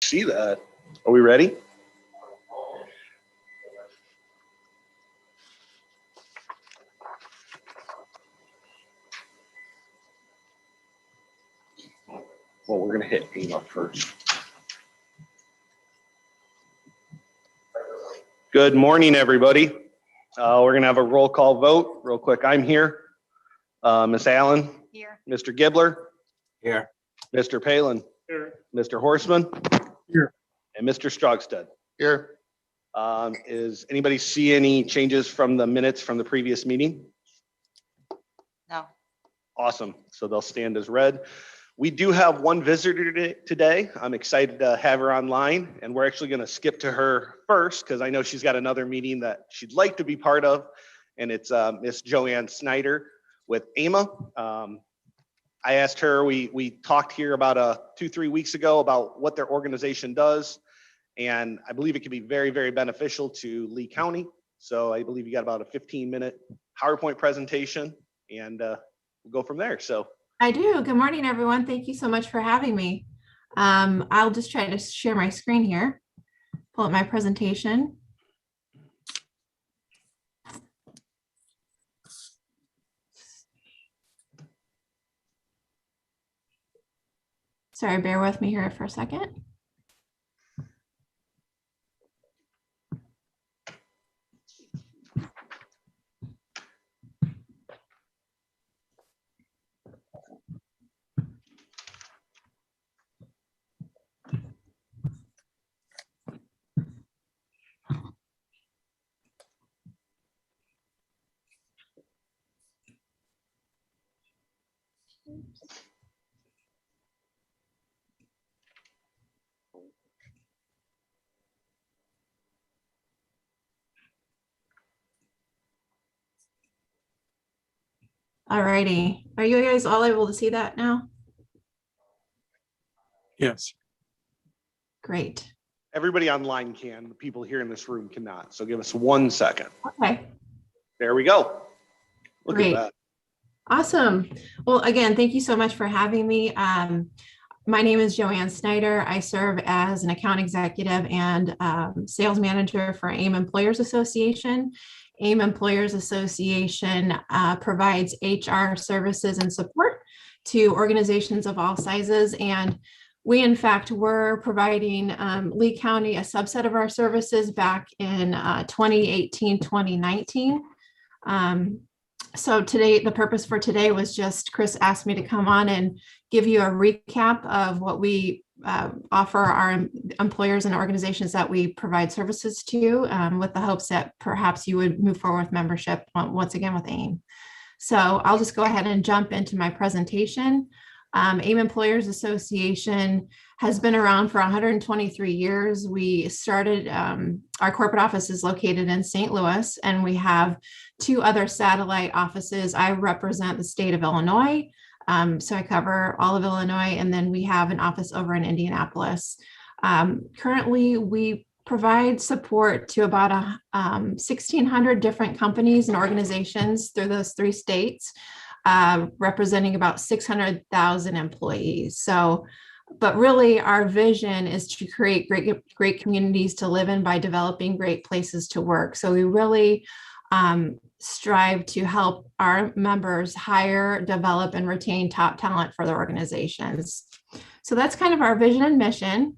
See that? Are we ready? Well, we're going to hit AIM up first. Good morning, everybody. We're going to have a roll call vote real quick. I'm here. Miss Allen? Here. Mr. Gibbler? Here. Mr. Palin? Here. Mr. Horstman? Here. And Mr. Strogstad. Here. Is anybody see any changes from the minutes from the previous meeting? No. Awesome. So they'll stand as read. We do have one visitor today. I'm excited to have her online, and we're actually going to skip to her first because I know she's got another meeting that she'd like to be part of, and it's Miss Joanne Snyder with AMA. I asked her, we talked here about 2-3 weeks ago about what their organization does, and I believe it can be very, very beneficial to Lee County. So I believe you got about a 15-minute PowerPoint presentation, and we'll go from there. So. I do. Good morning, everyone. Thank you so much for having me. I'll just try to share my screen here, pull up my presentation. Sorry, bear with me here for a second. All righty. Are you guys all able to see that now? Yes. Great. Everybody online can, the people here in this room cannot. So give us 1 second. Okay. There we go. Look Great. at that. Awesome. Well, again, thank you so much for having me. My name is Joanne Snyder. I serve as an account executive and sales manager for AIM Employers Association. AIM Employers Association provides HR services and support to organizations of all sizes. And we, in fact, were providing Lee County a subset of our services back in 2018, 2019. So today, the purpose for today was just, Chris asked me to come on and give you a recap of what we offer our employers and organizations that we provide services to, with the hopes that perhaps you would move forward with membership once again with AIM. So I'll just go ahead and jump into my presentation. AIM Employers Association has been around for 123 years. We started, our corporate office is located in St. Louis, and we have 2 other satellite offices. I represent the state of Illinois, so I cover all of Illinois, and then we have an office over in Indianapolis. Currently, we provide support to about 1,600 different companies and organizations through those 3 states. Representing about 600,000 employees. So, but really our vision is to create great communities to live in by developing great places to work. So we really strive to help our members hire, develop, and retain top talent for their organizations. So that's kind of our vision and mission.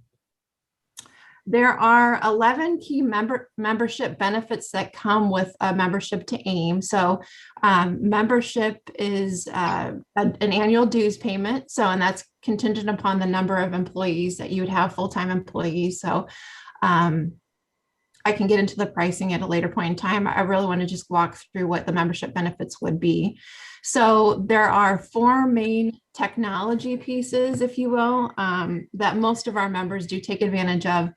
There are 11 key membership benefits that come with a membership to AIM. So membership is an annual dues payment. So, and that's contingent upon the number of employees that you would have, full-time employees. So I can get into the pricing at a later point in time. I really want to just walk through what the membership benefits would be. So there are 4 main technology pieces, if you will, that most of our members do take advantage of.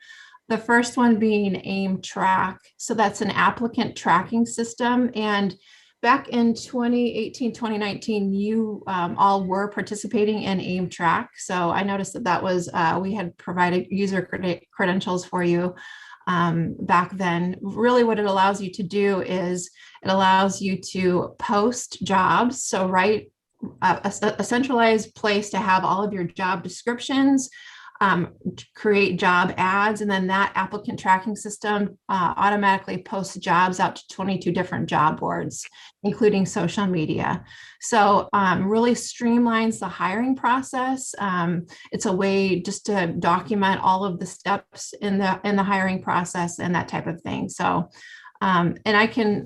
The first one being AIM Track. So that's an applicant tracking system. And back in 2018, 2019, you all were participating in AIM Track. So I noticed that was, we had provided user credentials for you back then. Really what it allows you to do is it allows you to post jobs. So write a centralized place to have all of your job descriptions, create job ads, and then that applicant tracking system automatically posts jobs out to 22 different job boards, including social media. So really streamlines the hiring process. It's a way just to document all of the steps in the hiring process and that type of thing. So and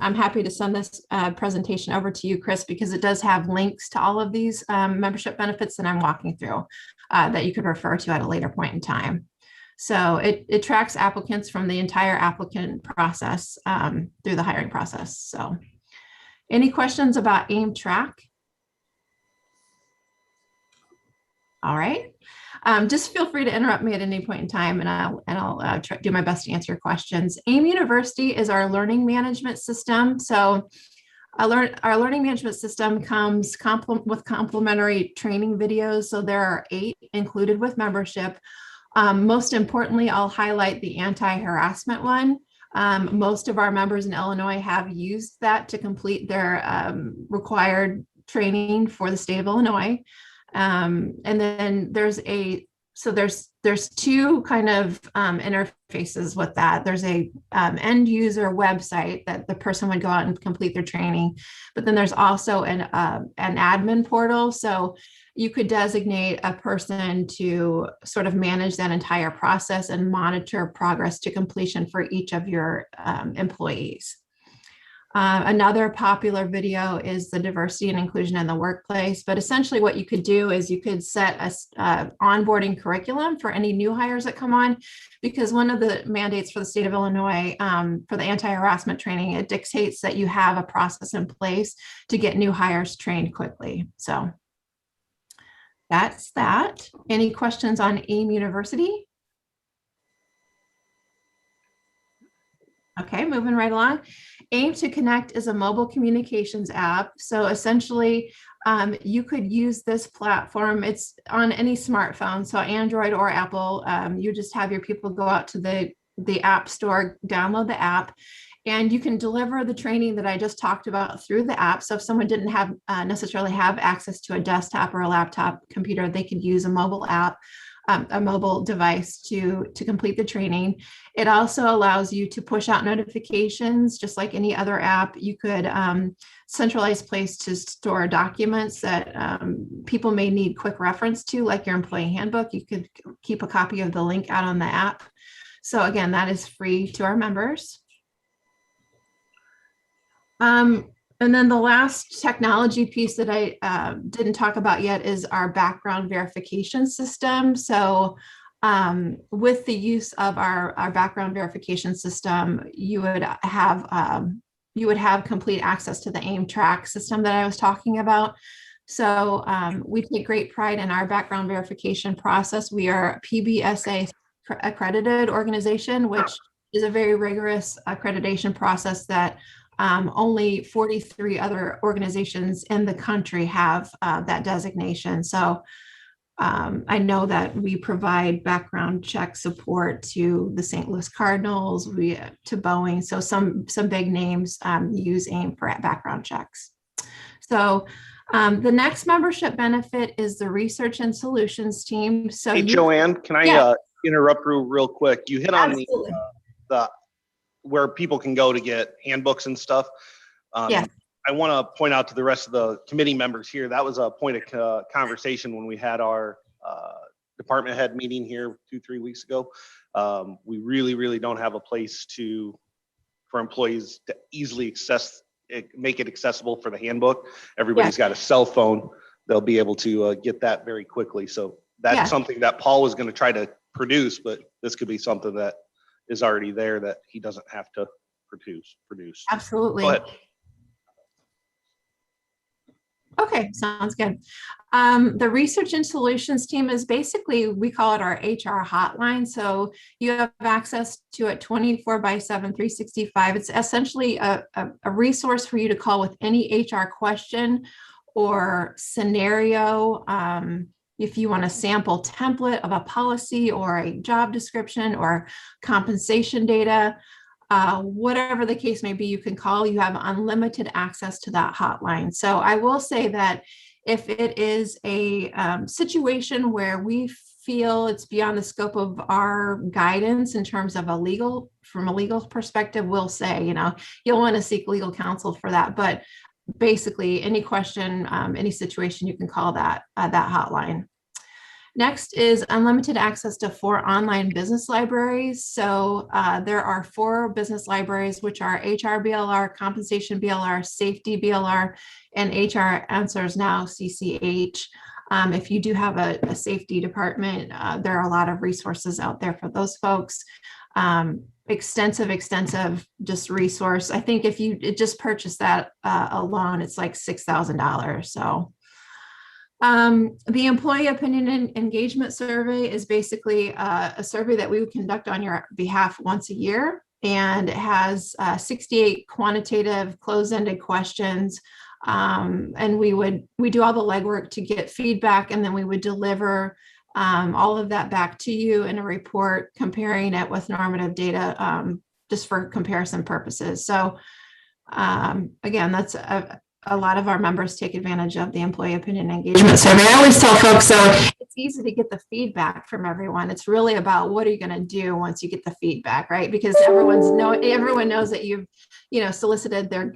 I'm happy to send this presentation over to you, Chris, because it does have links to all of these membership benefits that I'm walking through that you could refer to at a later point in time. So it tracks applicants from the entire applicant process through the hiring process. So any questions about AIM Track? All right. Just feel free to interrupt me at any point in time, and I'll try, do my best to answer your questions. AIM University is our learning management system. So our learning management system comes with complimentary training videos. So there are 8 included with membership. Most importantly, I'll highlight the anti-harassment one. Most of our members in Illinois have used that to complete their required training for the state of Illinois. And then there's 2 kind of interfaces with that. There's a end user website that the person would go out and complete their training, but then there's also an admin portal. So you could designate a person to sort of manage that entire process and monitor progress to completion for each of your employees. Another popular video is the diversity and inclusion in the workplace. But essentially what you could do is you could set a onboarding curriculum for any new hires that come on, because one of the mandates for the state of Illinois for the anti-harassment training, it dictates that you have a process in place to get new hires trained quickly. So that's that. Any questions on AIM University? Okay, moving right along. AIM to Connect is a mobile communications app. So essentially, you could use this platform. It's on any smartphone, so Android or Apple. You just have your people go out to the App Store, download the app, and you can deliver the training that I just talked about through the app. So if someone didn't have necessarily have access to a desktop or a laptop computer, they could use a mobile app, a mobile device to complete the training. It also allows you to push out notifications, just like any other app. You could centralize place to store documents that people may need quick reference to, like your employee handbook. You could keep a copy of the link out on the app. So again, that is free to our members. And then the last technology piece that I didn't talk about yet is our background verification system. So with the use of our background verification system, you would have complete access to the AIM Track system that I was talking about. So we take great pride in our background verification process. We are a PBSA accredited organization, which is a very rigorous accreditation process that only 43 other organizations in the country have that designation. So I know that we provide background check support to the St. Louis Cardinals, to Boeing. So some big names use AIM for background checks. So the next membership benefit is the research and solutions team. So hey, Joanne, can I interrupt you real quick? You hit on the where people can go to get handbooks and stuff. Yes. I want to point out to the rest of the committee members here, that was a point of conversation when we had our department head meeting here 2-3 weeks ago. We really don't have a place for employees to easily make it accessible for the handbook. Everybody's got a cell phone. They'll be able to get that very quickly. So that's something that Paul was going to try to produce, but this could be something that is already there that he doesn't have to produce. Absolutely. Go ahead. Okay, sounds good. The research and solutions team is basically, we call it our HR hotline. So you have access to it 24/7, 365. It's essentially a resource for you to call with any HR question or scenario. If you want a sample template of a policy or a job description or compensation data, whatever the case may be, you can call. You have unlimited access to that hotline. So I will say that if it is a situation where we feel it's beyond the scope of our guidance in terms of from a legal perspective, we'll say, you'll want to seek legal counsel for that. But basically, any question, any situation, you can call that hotline. Next is unlimited access to 4 online business libraries. So there are 4 business libraries, which are HR BLR, Compensation BLR, Safety BLR, and HR Answers Now, CCH. If you do have a safety department, there are a lot of resources out there for those folks. Extensive just resource. I think if you just purchase that alone, it's like $6,000. So the employee opinion and engagement survey is basically a survey that we would conduct on your behalf once a year, and it has 68 quantitative closed-ended questions. And we do all the legwork to get feedback, and then we would deliver all of that back to you in a report, comparing it with normative data, just for comparison purposes. So again, that's a lot of our members take advantage of the employee opinion engagement survey. I always tell folks, so it's easy to get the feedback from everyone. It's really about what are you going to do once you get the feedback, right? Because everyone knows that you've, solicited their,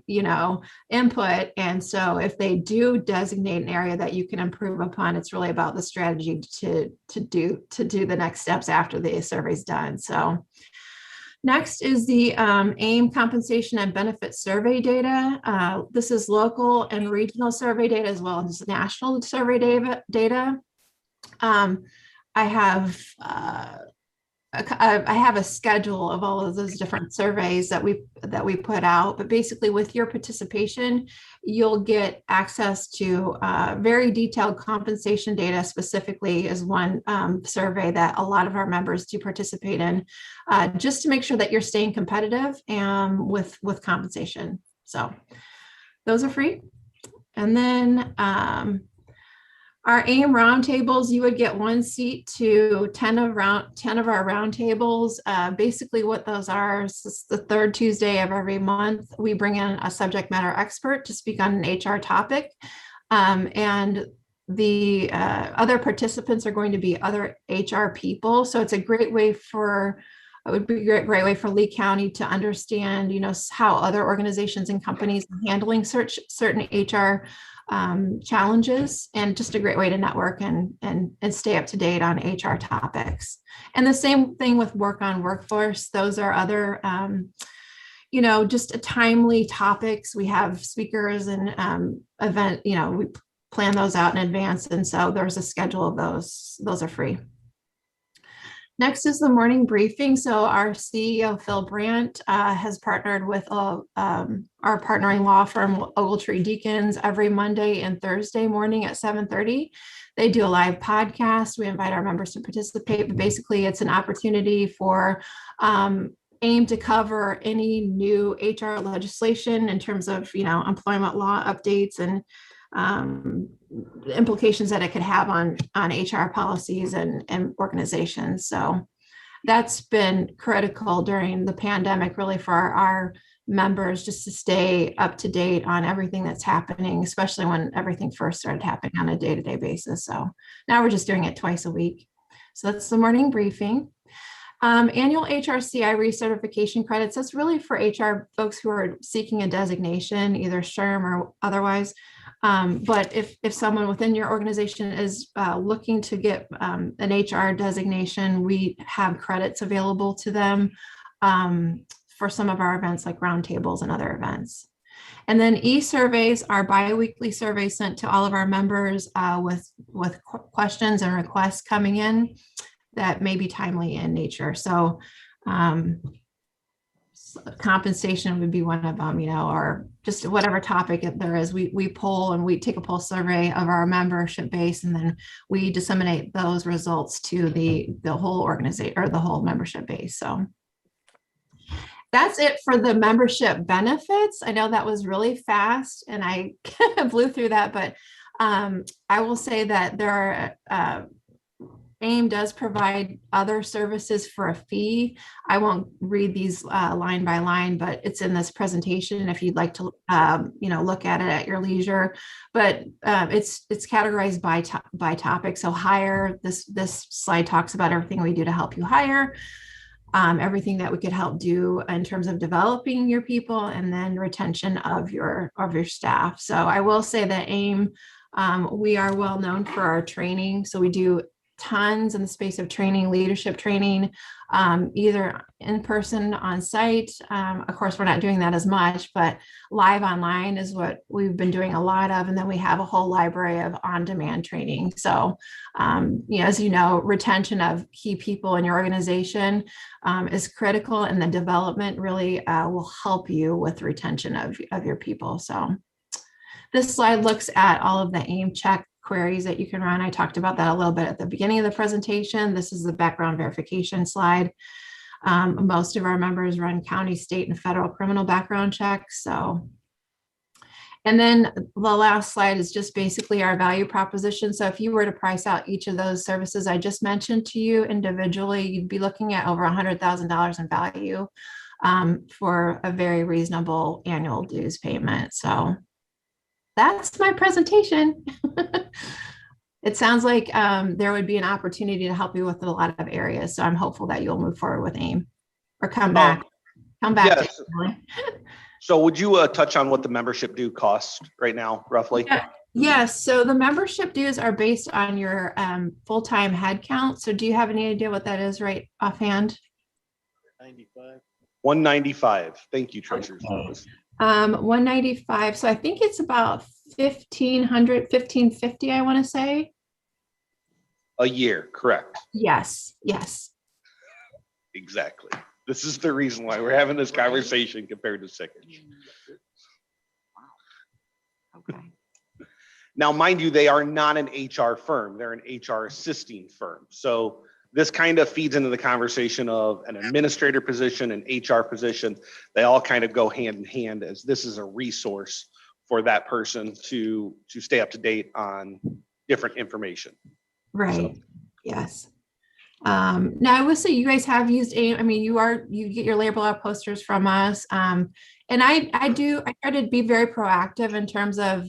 input. And so if they do designate an area that you can improve upon, it's really about the strategy to do the next steps after the survey's done. So next is the AIM compensation and benefit survey data. This is local and regional survey data as well as national survey data. I have a schedule of all of those different surveys that we put out, but basically with your participation, you'll get access to very detailed compensation data. Specifically is one survey that a lot of our members do participate in, just to make sure that you're staying competitive with compensation. So those are free. And then our AIM roundtables, you would get 1 seat to 10 of our roundtables. Basically what those are is the 3rd Tuesday of every month. We bring in a subject matter expert to speak on an HR topic. And the other participants are going to be other HR people. So it's a great way it would be a great way for Lee County to understand, how other organizations and companies are handling certain HR challenges, and just a great way to network and stay up to date on HR topics. And the same thing with work on workforce. Those are other, just timely topics. We have speakers and event, we plan those out in advance. And so there's a schedule of those. Those are free. Next is the morning briefing. So our CEO, Phil Brandt, has partnered with our partnering law firm, Ogletree Deacons, every Monday and Thursday morning at 7:30. They do a live podcast. We invite our members to participate, but basically it's an opportunity for AIM to cover any new HR legislation in terms of, employment law updates and the implications that it could have on HR policies and organizations. So that's been critical during the pandemic, really, for our members, just to stay up to date on everything that's happening, especially when everything first started happening on a day-to-day basis. So now we're just doing it twice a week. So that's the morning briefing. Annual HRCI recertification credits. That's really for HR folks who are seeking a designation, either SHRM or otherwise. But if someone within your organization is looking to get an HR designation, we have credits available to them for some of our events like roundtables and other events. And then e-surveys are bi-weekly surveys sent to all of our members with questions and requests coming in that may be timely in nature. So compensation would be one of them, or just whatever topic there is. We poll and we take a pulse survey of our membership base, and then we disseminate those results to the whole organization or the whole membership base. So that's it for the membership benefits. I know that was really fast and I blew through that, but I will say that there are AIM does provide other services for a fee. I won't read these line by line, but it's in this presentation if you'd like to, look at it at your leisure. But it's categorized by topic. So hire, this slide talks about everything we do to help you hire, everything that we could help do in terms of developing your people, and then retention of your staff. So I will say that AIM, we are well known for our training. So we do tons in the space of training, leadership training, either in person on site. Of course, we're not doing that as much, but live online is what we've been doing a lot of. And then we have a whole library of on-demand training. So, as you know, retention of key people in your organization is critical, and the development really will help you with retention of your people. So this slide looks at all of the AIM check queries that you can run. I talked about that a little bit at the beginning of the presentation. This is the background verification slide. Most of our members run county, state, and federal criminal background checks. And then the last slide is just basically our value proposition. So if you were to price out each of those services I just mentioned to you individually, you'd be looking at over $100,000 in value for a very reasonable annual dues payment. So that's my presentation. It sounds like there would be an opportunity to help you with a lot of areas. So I'm hopeful that you'll move forward with AIM or come back. Yes. To So would you touch on what the membership due costs right now, roughly? Yes. So the membership dues are based on your full-time head count. So do you have any idea what that is right offhand? 95. 195. Thank you, Treasurer's Office. 195. So I think it's about 1,500, 1,550, I want to say. A year, correct. Yes. Exactly. This is the reason why we're having this conversation compared to sickage. Okay. Now, mind you, they are not an HR firm. They're an HR assisting firm. So this kind of feeds into the conversation of an administrator position, an HR position. They all kind of go hand in hand, as this is a resource for that person to stay up to date on different information. Right. So. Yes. Now I will say you guys have used AIM. I mean, you get your label out posters from us. And I try to be very proactive in terms of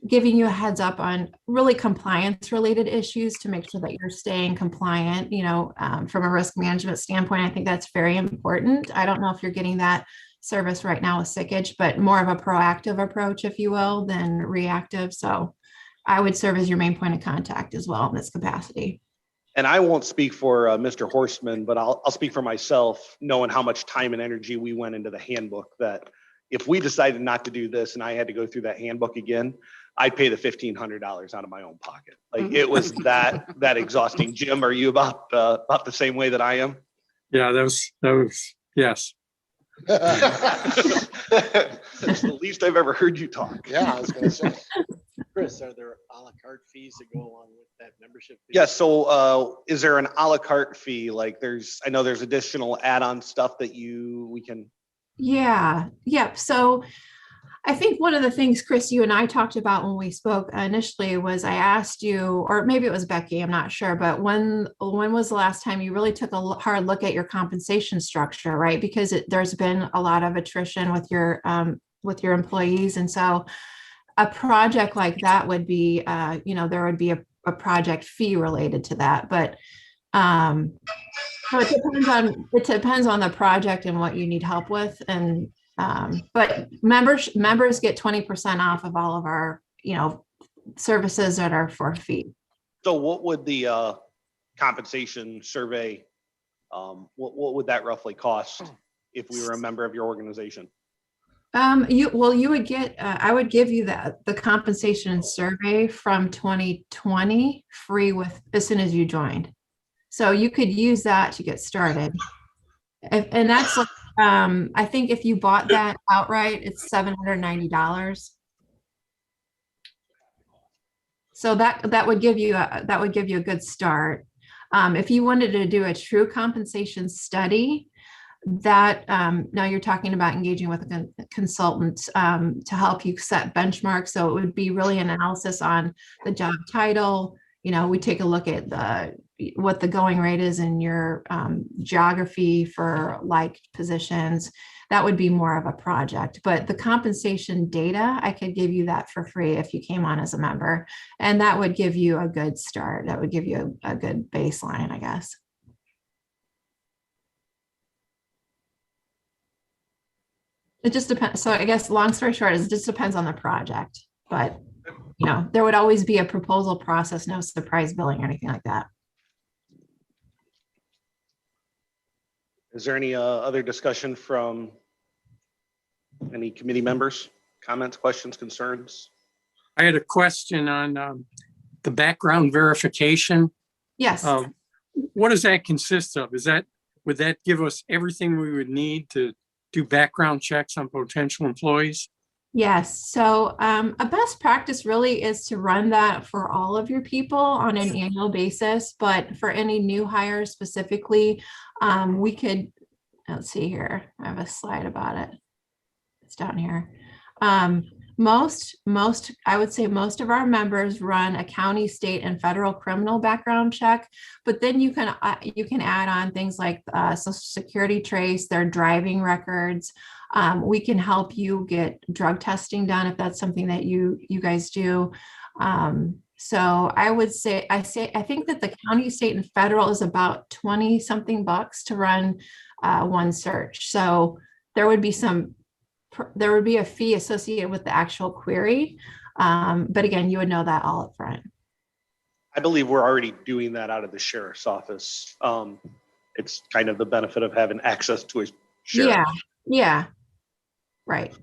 giving you a heads up on really compliance related issues to make sure that you're staying compliant, from a risk management standpoint. I think that's very important. I don't know if you're getting that service right now with sickage, but more of a proactive approach, if you will, than reactive. So I would serve as your main point of contact as well in this capacity. And I won't speak for Mr. Horstman, but I'll speak for myself, knowing how much time and energy we went into the handbook, that if we decided not to do this and I had to go through that handbook again, I'd pay the $1,500 out of my own pocket. Like, it was that exhausting. Jim, are you about the same way that I am? Yeah, that was yes. That's the least I've ever heard you talk. Yeah, I was gonna say. Chris, are there a la carte fees that go along with that membership fee? Yeah, so is there an a la carte fee? Like, I know there's additional add-on stuff that we can. Yeah. Yep. So I think one of the things, Chris, you and I talked about when we spoke initially was I asked you, or maybe it was Becky, I'm not sure, but when was the last time you really took a hard look at your compensation structure, right? Because there's been a lot of attrition with your employees. And so a project like that would be, there would be a project fee related to that. But so it depends on the project and what you need help with. And but members get 20% off of all of our, services that are for fee. So what would the compensation survey, what would that roughly cost if we were a member of your organization? You would get, I would give you the compensation survey from 2020 free as soon as you joined. So you could use that to get started. And that's like, I think if you bought that outright, it's $790. So that would give you a good start. If you wanted to do a true compensation study, that now you're talking about engaging with a consultant to help you set benchmarks. So it would be really an analysis on the job title, we take a look at what the going rate is in your geography for like positions. That would be more of a project, but the compensation data, I could give you that for free if you came on as a member, and that would give you a good start. That would give you a good baseline, I guess. It just depends. So I guess long story short is it just depends on the project, but there would always be a proposal process, no surprise billing or anything like that. Is there any other discussion from any committee members? Comments, questions, concerns? I had a question on the background verification. Yes. What does that consist of? Would that give us everything we would need to do background checks on potential employees? Yes. So a best practice really is to run that for all of your people on an annual basis. But for any new hires specifically, we could, let's see here. I have a slide about it. It's down here. I would say most of our members run a county, state, and federal criminal background check, but then you can add on things like Social Security trace, their driving records. We can help you get drug testing done if that's something that you guys do. So I would say, I think that the county, state, and federal is about 20 something bucks to run one search. So there would be a fee associated with the actual query. But again, you would know that all up front. I believe we're already doing that out of the sheriff's office. It's kind of the benefit of having access to a sheriff. Yeah. Right.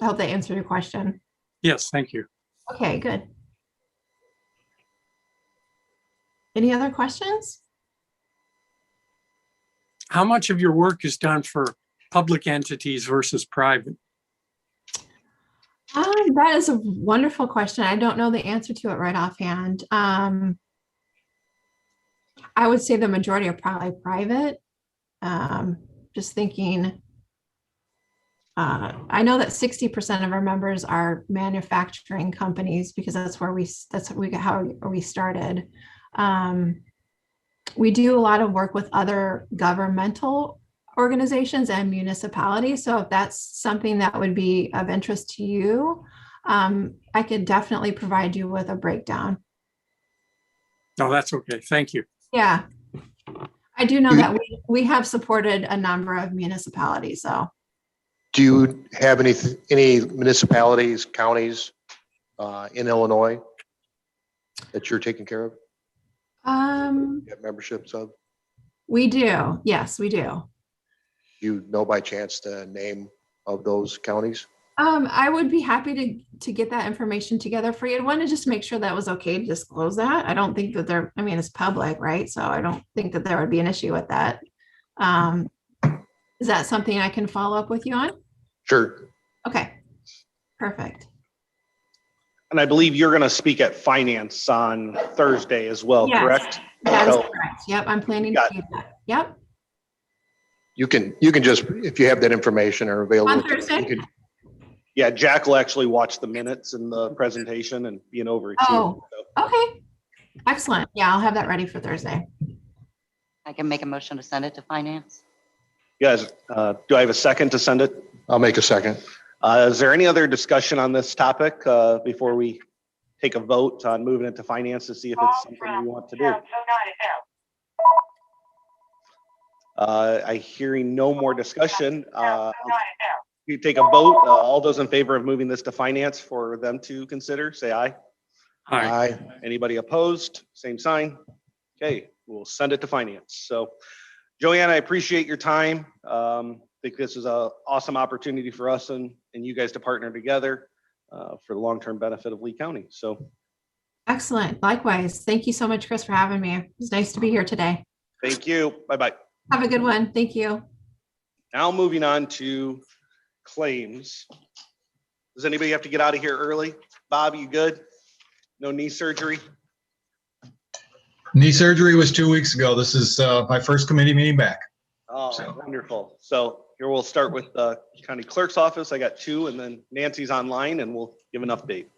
I hope that answered your question. Yes, thank you. Okay, good. Any other questions? How much of your work is done for public entities versus private? That is a wonderful question. I don't know the answer to it right offhand. I would say the majority are probably private. Just thinking, I know that 60% of our members are manufacturing companies because that's how we started. We do a lot of work with other governmental organizations and municipalities. So if that's something that would be of interest to you, I could definitely provide you with a breakdown. No, that's okay. Thank you. Yeah. I do know that we have supported a number of municipalities. So do you have any municipalities, counties in Illinois that you're taking care of? You have memberships of? We do. Yes, we do. You know by chance the name of those counties? I would be happy to get that information together for you. I want to just make sure that was okay to disclose that. I don't think that it's public, right? So I don't think that there would be an issue with that. Is that something I can follow up with you on? Sure. Okay, perfect. And I believe you're going to speak at finance on Thursday as well, Yes, correct? that is So- correct. Yep, I'm planning to do that. Yep. You can just, if you have that information or available. On Thursday? you can- Yeah, Jack will actually watch the minutes and the presentation and be an overview. Oh. Okay, excellent. Yeah, I'll have that ready for Thursday. I can make a motion to send it to finance. Guys, do I have a second to send it? I'll make a second. Is there any other discussion on this topic before we take a vote on moving it to finance to see if it's something we want to do? I hearing no more discussion. You take a vote. All those in favor of moving this to finance for them to consider, say aye. Hi. Anybody opposed? Same sign. Okay, we'll send it to finance. So Joanne, I appreciate your time. I think this is an awesome opportunity for us and you guys to partner together for the long-term benefit of Lee County. So Excellent. Likewise. Thank you so much, Chris, for having me. It was nice to be here today. thank you. Bye-bye. Have a good one. Thank you. Now moving on to claims. Does anybody have to get out of here early? Bob, you good? No knee surgery? Knee surgery was 2 weeks ago. This is my first committee meeting back. Oh, So. wonderful. So here we'll start with the county clerk's office. I got two, and then Nancy's online, and we'll give an update.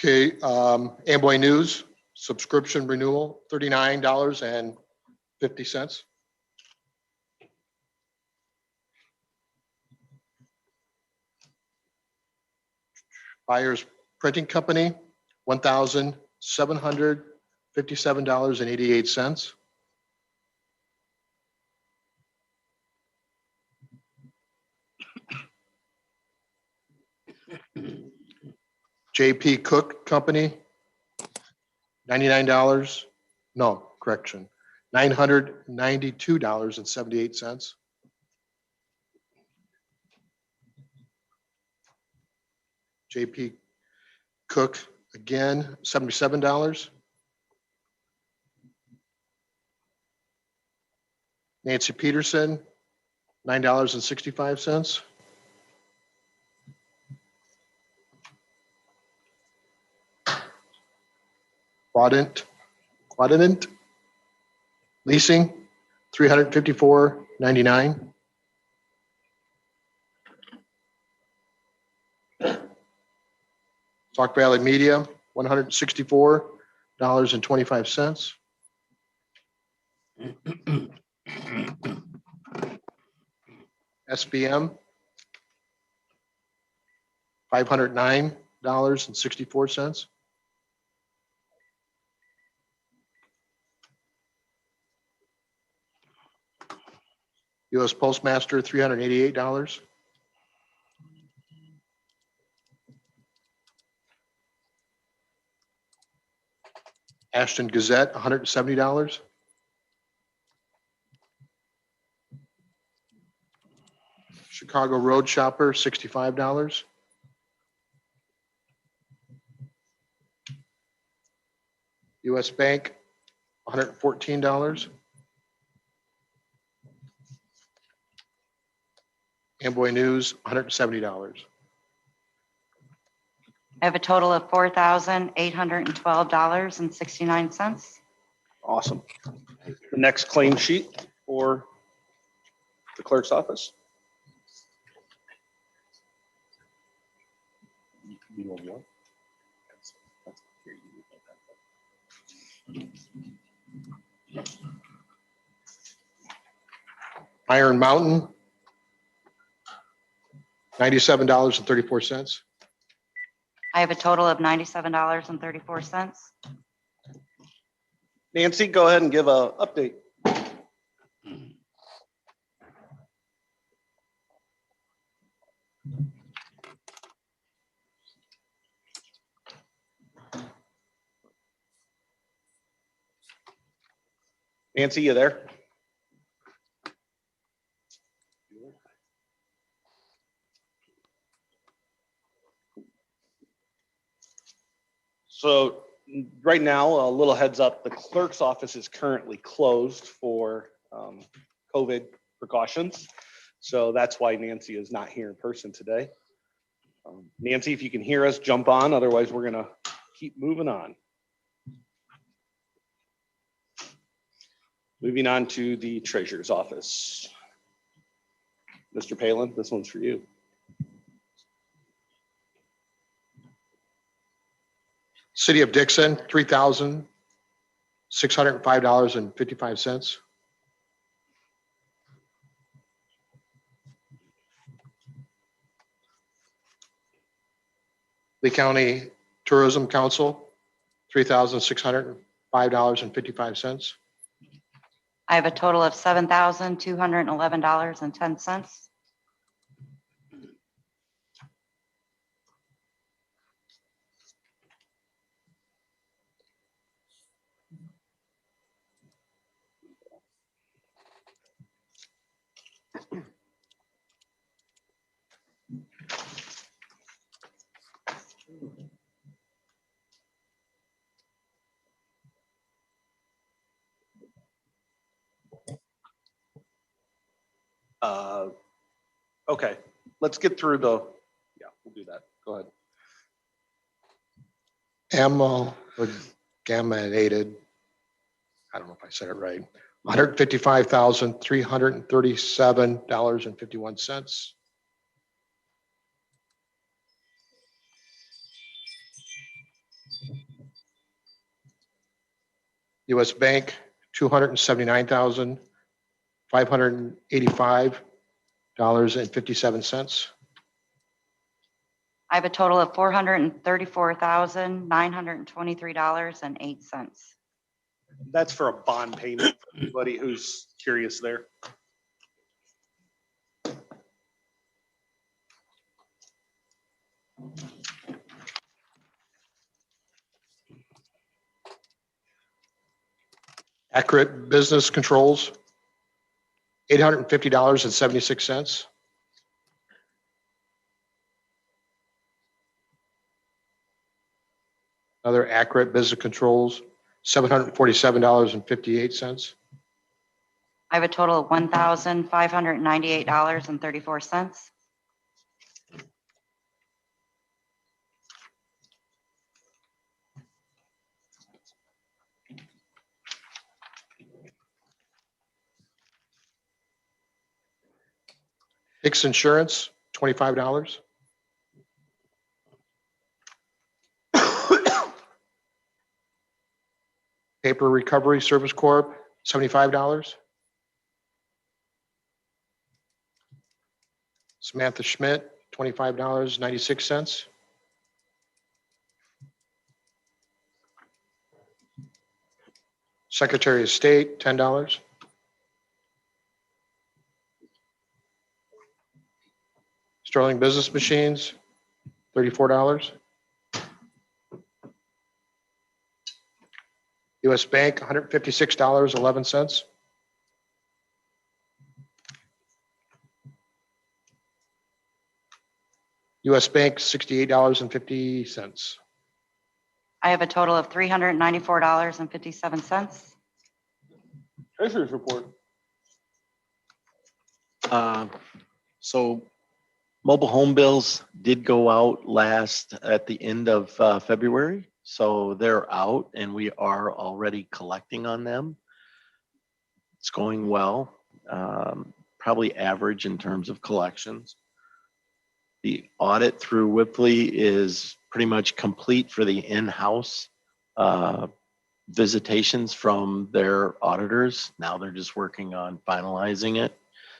Okay, Amboy News subscription renewal, $39.50. Buyers Printing Company, $1,757.88. JP Cook Company, $99. No, correction, $992.78. JP Cook, again, $77. Nancy Peterson, $9.65. Quadient Leasing, $354.99. Sauk Valley Media, $164.25. SBM, $509.64. U.S. Postmaster, $388. Ashton Gazette, $170. Chicago Road Shopper, $65. U.S. Bank, $114. Amboy News, $170. I have a total of $4,812.69. Awesome. The next claim sheet for the clerk's office. Iron Mountain, $97.34. I have a total of $97.34. Nancy, go ahead and give a update. Nancy, you there? So right now, a little heads up, the clerk's office is currently closed for COVID precautions. So that's why Nancy is not here in person today. Nancy, if you can hear us, jump on. Otherwise, we're going to keep moving on. Moving on to the treasurer's office. Mr. Palin, this one's for you. City of Dixon, $3,605.55. Lee County Tourism Council, $3,605.55. I have a total of $7,211.10. Okay, let's get through the, yeah, we'll do that. Go ahead. amalgamated, I don't know if I said it right, $155,337.51. US Bank, $279,585.57. I have a total of $434,923.08. That's for a bond payment, for anybody who's curious there. Accurate Business Controls, $850.76. Another Accurate Business Controls, $747.58. I have a total of $1,598.34. Hicks Insurance, $25. Paper Recovery Service Corp., $75. Samantha Schmidt, $25.96. Secretary of State, $10. Sterling Business Machines, $34. US Bank, $156.11. US Bank, $68.50. I have a total of $394.57. Treasurer's report. So mobile home bills did go out at the end of February. So they're out and we are already collecting on them. It's going well, probably average in terms of collections. The audit through Whipley is pretty much complete for the in-house visitations from their auditors. Now they're just working on finalizing it.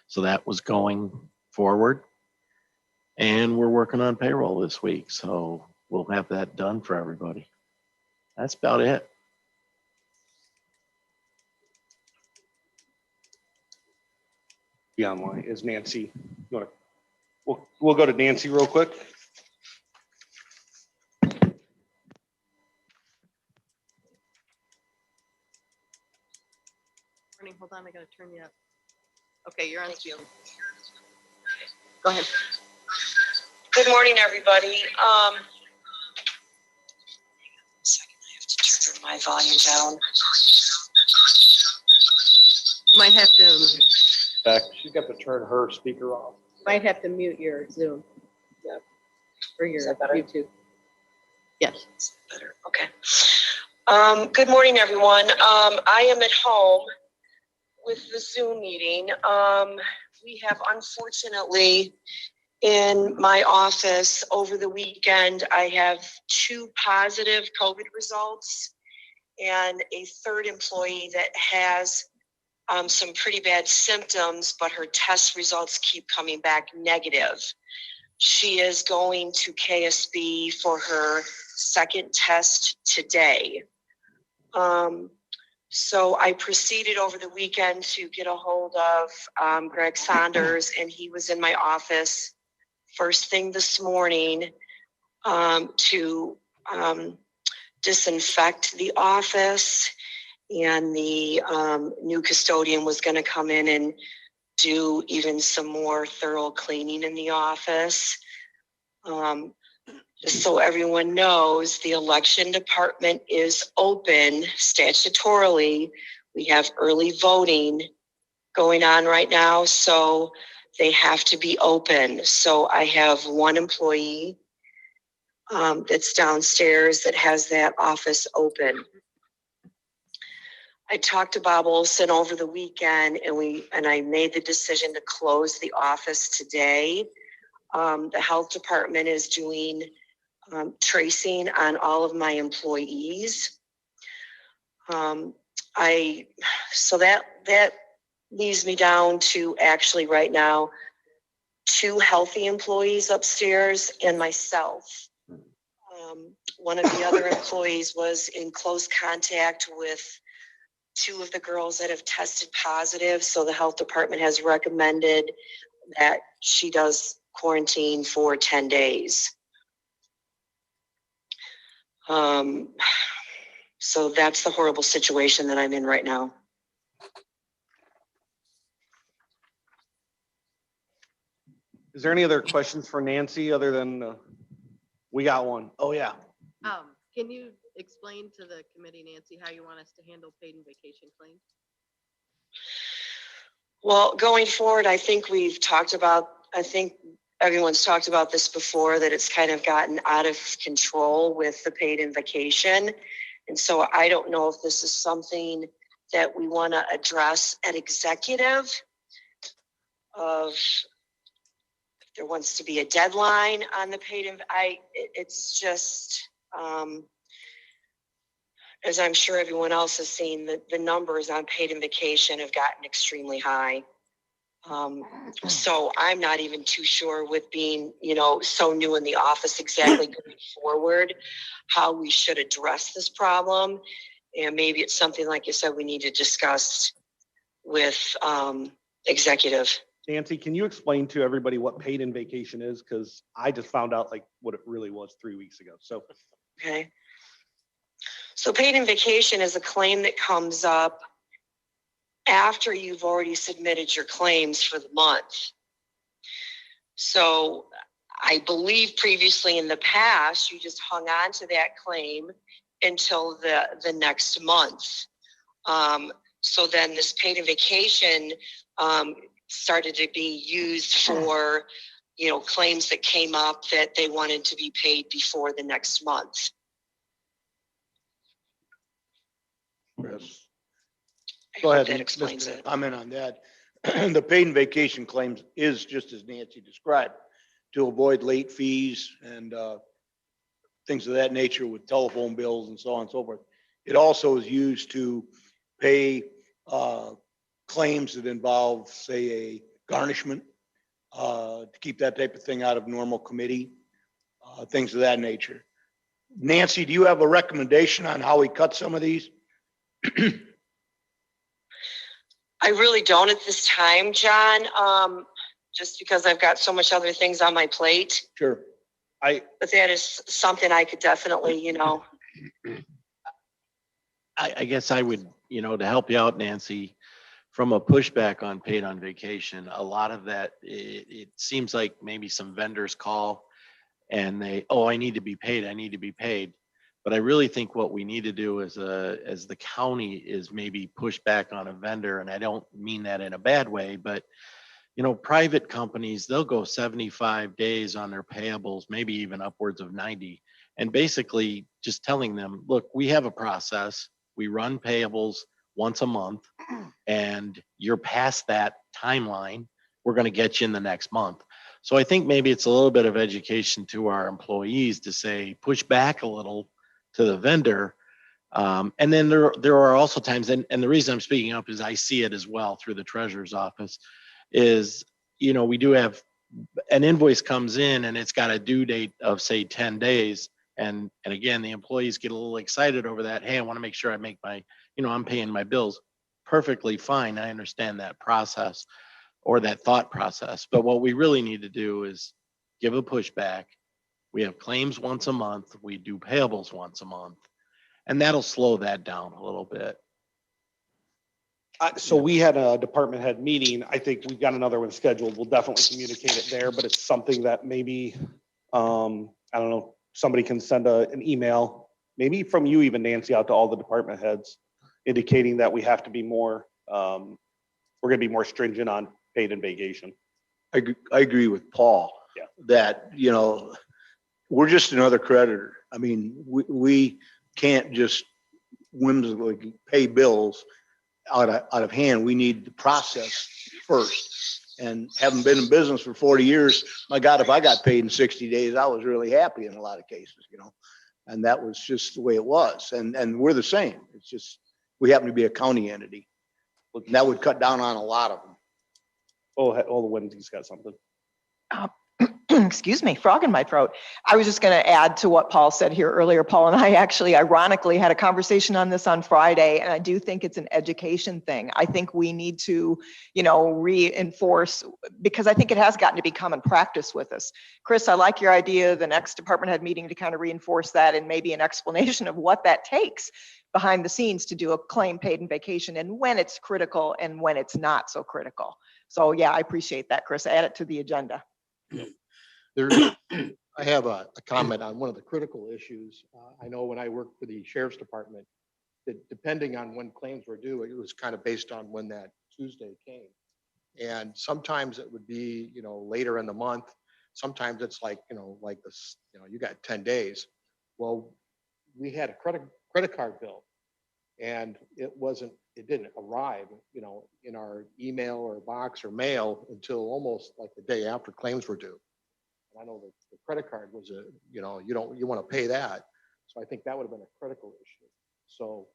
So that was going forward. And we're working on payroll this week. So we'll have that done for everybody. That's about it. Be online. Is Nancy, you wanna, we'll go to Nancy real quick. Morning, hold on, I gotta turn you up. Okay, you're on Zoom. Go ahead. Good morning, everybody. Second, I have to turn my volume down. You might have to, She's got to turn her speaker off. mute your Zoom. Yep. Or your Is that better? YouTube. Yes. Better, okay. Good morning, everyone. I am at home with the Zoom meeting. We have, unfortunately, in my office over the weekend, I have 2 positive COVID results and a third employee that has some pretty bad symptoms, but her test results keep coming back negative. She is going to KSB for her second test today. So I proceeded over the weekend to get a hold of Greg Saunders, and he was in my office first thing this morning to disinfect the office, and the new custodian was going to come in and do even some more thorough cleaning in the office. Just so everyone knows, the election department is open statutorily. We have early voting going on right now, so they have to be open. So I have 1 employee that's downstairs that has that office open. I talked to Bob Olson over the weekend, and I made the decision to close the office today. The health department is doing tracing on all of my employees. So that leaves me down to actually right now 2 healthy employees upstairs and myself. One of the other employees was in close contact with 2 of the girls that have tested positive. So the health department has recommended that she does quarantine for 10 days. So that's the horrible situation that I'm in right now. Is there any other questions for Nancy other than, we got one? Oh, yeah. Can you explain to the committee, Nancy, how you want us to handle paid and vacation claims? Well, going forward, I think everyone's talked about this before, that it's kind of gotten out of control with the paid in vacation. And so I don't know if this is something that we want to address at executive, of if there wants to be a deadline on the paid in. It's just, as I'm sure everyone else has seen, the numbers on paid in vacation have gotten extremely high. So I'm not even too sure, with being, so new in the office, exactly going forward, how we should address this problem. And maybe it's something, like you said, we need to discuss with executive. Nancy, can you explain to everybody what paid in vacation is? Because I just found out like what it really was 3 weeks ago. So, Okay. So paid in vacation is a claim that comes up after you've already submitted your claims for the month. So I believe previously in the past, you just hung on to that claim until the next month. So then this paid in vacation started to be used for, claims that came up that they wanted to be paid before the next month. Chris. I Go hope ahead. that explains Mr. it. Comment on that. The paid and vacation claims is just as Nancy described, to avoid late fees and things of that nature with telephone bills and so on and so forth. It also is used to pay claims that involve, say, a garnishment, to keep that type of thing out of normal committee, things of that nature. Nancy, do you have a recommendation on how we cut some of these? I really don't at this time, John, just because I've got so much other things on my plate. Sure. But that is something I could definitely, I guess I would, to help you out, Nancy, from a pushback on paid on vacation, a lot of that, it seems like maybe some vendors call and I need to be paid. I need to be paid. But I really think what we need to do as the county is maybe push back on a vendor. And I don't mean that in a bad way, but private companies, they'll go 75 days on their payables, maybe even upwards of 90. And basically just telling them, look, we have a process. We run payables once a month, and you're past that timeline. We're going to get you in the next month. So I think maybe it's a little bit of education to our employees to say, push back a little to the vendor. And then there are also times, and the reason I'm speaking up is I see it as well through the treasurer's office, is, we do have an invoice comes in and it's got a due date of, say, 10 days. And again, the employees get a little excited over that. Hey, I want to make sure I make my, I'm paying my bills. Perfectly fine. I understand that process or that thought process. But what we really need to do is give a pushback. We have claims once a month. We do payables once a month. And that'll slow that down a little bit. So we had a department head meeting. I think we've got another one scheduled. We'll definitely communicate it there, but it's something that maybe, I don't know, somebody can send an email, maybe from you even, Nancy, out to all the department heads, indicating that we have to be more, we're going to be more stringent on paid and vacation. I agree with Paul. Yeah. That, we're just another creditor. I mean, we can't just whimsically pay bills out of hand. We need the process first. And having been in business for 40 years, my God, if I got paid in 60 days, I was really happy in a lot of cases, you know, and that was just the way it was. And we're the same. It's just, we happen to be a county entity. And that would cut down on a lot of them. Oh, the Wendy's got something. Excuse me, frog in my throat. I was just going to add to what Paul said here earlier. Paul and I actually ironically had a conversation on this on Friday, and I do think it's an education thing. I think we need to, you know, reinforce, because I think it has gotten to be common practice with us. Chris, I like your idea, the next department head meeting, to kind of reinforce that and maybe an explanation of what that takes behind the scenes to do a claim paid in vacation and when it's critical and when it's not so critical. So yeah, I appreciate that, Chris. Add it to the agenda. I have a comment on one of the critical issues. I know when I worked for the sheriff's department, that depending on when claims were due, it was kind of based on when that Tuesday came. And sometimes it would be, you know, later in the month. Sometimes it's like, you know, like this, you know, you got 10 days. Well, we had a credit card bill, and it didn't arrive, you know, in our email or box or mail until almost like the day after claims were due. I know that the credit card was you want to pay that. So I think that would have been a critical issue. So.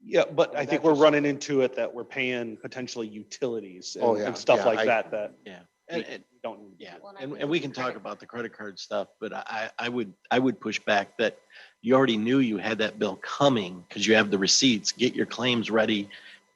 Yeah, but I think we're running into it that we're paying potentially utilities and, Oh, yeah, and stuff yeah, like that. Yeah. we And, don't. yeah, Well, and I and think we the can talk credit- about the credit card stuff, but I would push back that you already knew you had that bill coming because you have the receipts. Get your claims ready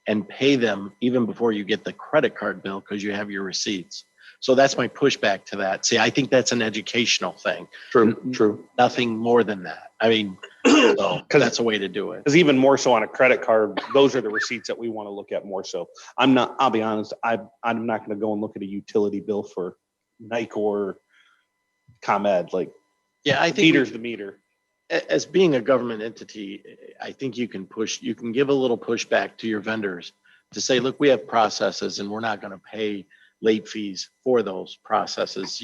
and pay them even before you get the credit card bill because you have your receipts. So that's my pushback to that. See, I think that's an educational thing. True. Nothing more than that. I mean, so that's a way to do it. Because even more so on a credit card, those are the receipts that we want to look at more so. I'll be honest, I'm not going to go and look at a utility bill for Nike or ComEd. Like, Yeah, I the think meter's the meter. as being a government entity, I think you can give a little pushback to your vendors to say, look, we have processes and we're not going to pay late fees for those processes.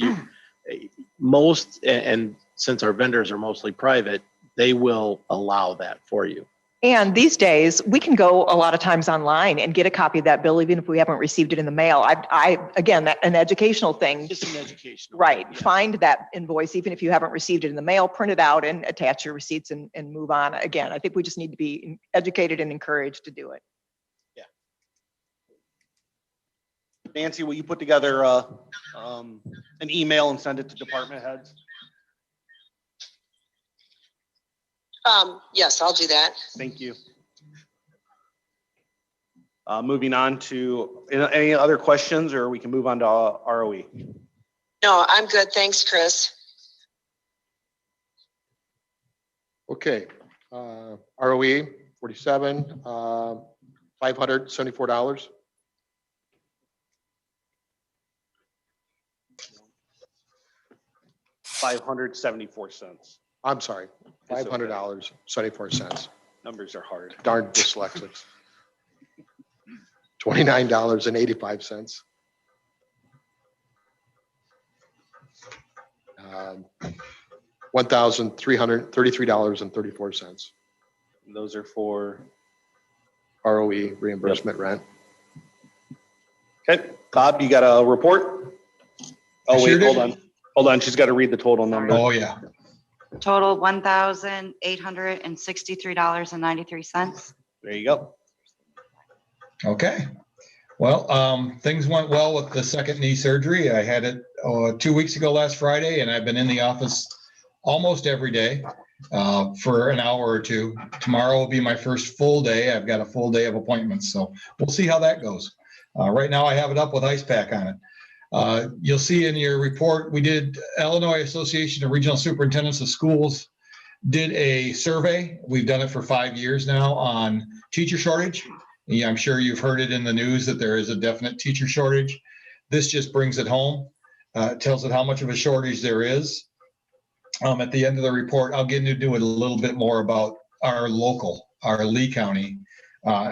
And since our vendors are mostly private, they will allow that for you. And these days, we can go a lot of times online and get a copy of that bill, even if we haven't received it in the mail. Again, an educational thing. Just an educational. Right. Yeah. Find that invoice, even if you haven't received it in the mail, print it out and attach your receipts and move on. Again, I think we just need to be educated and encouraged to do it. Nancy, will you put together an email and send it to department heads? Yes, I'll do that. Thank you. Moving on to any other questions, or we can move on to ROE. No, I'm good. Thanks, Chris. Okay. ROE 47, $574. $574. I'm sorry, $500, 74 cents. Numbers are hard. Darn dyslexics. $29.85. $1,333.34. Those are for ROE reimbursement rent. Okay, Bob, you got a report? Oh, wait, hold on. Hold on, she's got to read the total number. Oh, yeah. Total $1,863.93. There you go. Okay. Well, things went well with the second knee surgery. I had it 2 weeks ago last Friday, and I've been in the office almost every day for an hour or two. Tomorrow will be my first full day. I've got a full day of appointments, so we'll see how that goes. Right now I have it up with ice pack on it. You'll see in your report, we did Illinois Association of Regional Superintendents of Schools did a survey. We've done it for 5 years now on teacher shortage. Yeah, I'm sure you've heard it in the news that there is a definite teacher shortage. This just brings it home, tells it how much of a shortage there is. At the end of the report, I'll get into it a little bit more about our Lee County,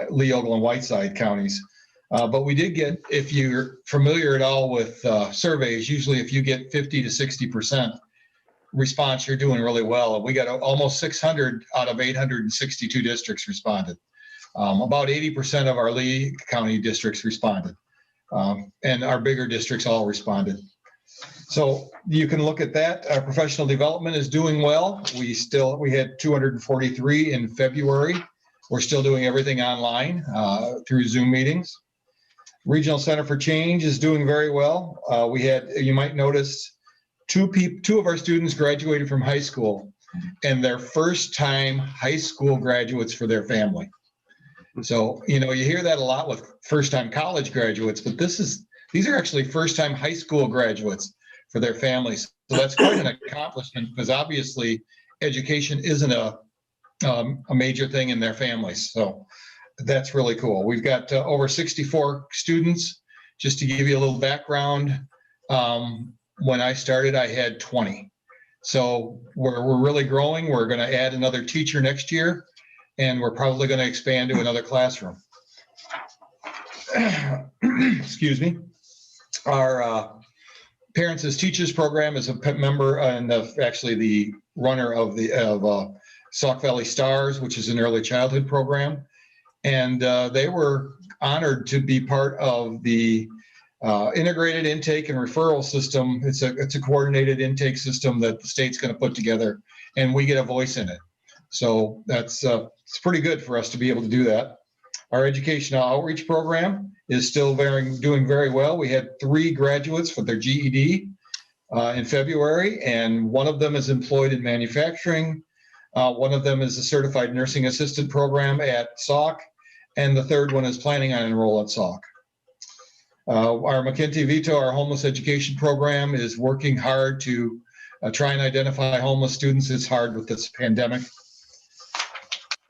Lee, Ogle, and Whiteside counties. But we did get, if you're familiar at all with surveys, usually if you get 50 to 60% response, you're doing really well. We got almost 600 out of 862 districts responded. About 80% of our Lee County districts responded. And our bigger districts all responded. So you can look at that. Our professional development is doing well. We had 243 in February. We're still doing everything online through Zoom meetings. Regional Center for Change is doing very well. You might notice two of our students graduated from high school, and their first time high school graduates for their family. So, you hear that a lot with first time college graduates, but these are actually first time high school graduates for their families. So that's quite an accomplishment, because obviously education isn't a major thing in their families. So that's really cool. We've got over 64 students. Just to give you a little background, when I started, I had 20. So we're really growing. We're going to add another teacher next year, and we're probably going to expand to another classroom. Excuse me. Our Parents as Teachers program is a member and actually the runner of Sauk Valley Stars, which is an early childhood program. And they were honored to be part of the integrated intake and referral system. It's a coordinated intake system that the state's going to put together, and we get a voice in it. So it's pretty good for us to be able to do that. Our educational outreach program is still doing very well. We had 3 graduates for their GED in February, and one of them is employed in manufacturing. One of them is a certified nursing assistant program at Sauk, and the third one is planning on enroll at Sauk. Our McKenty Vito, our homeless education program, is working hard to try and identify homeless students. It's hard with this pandemic.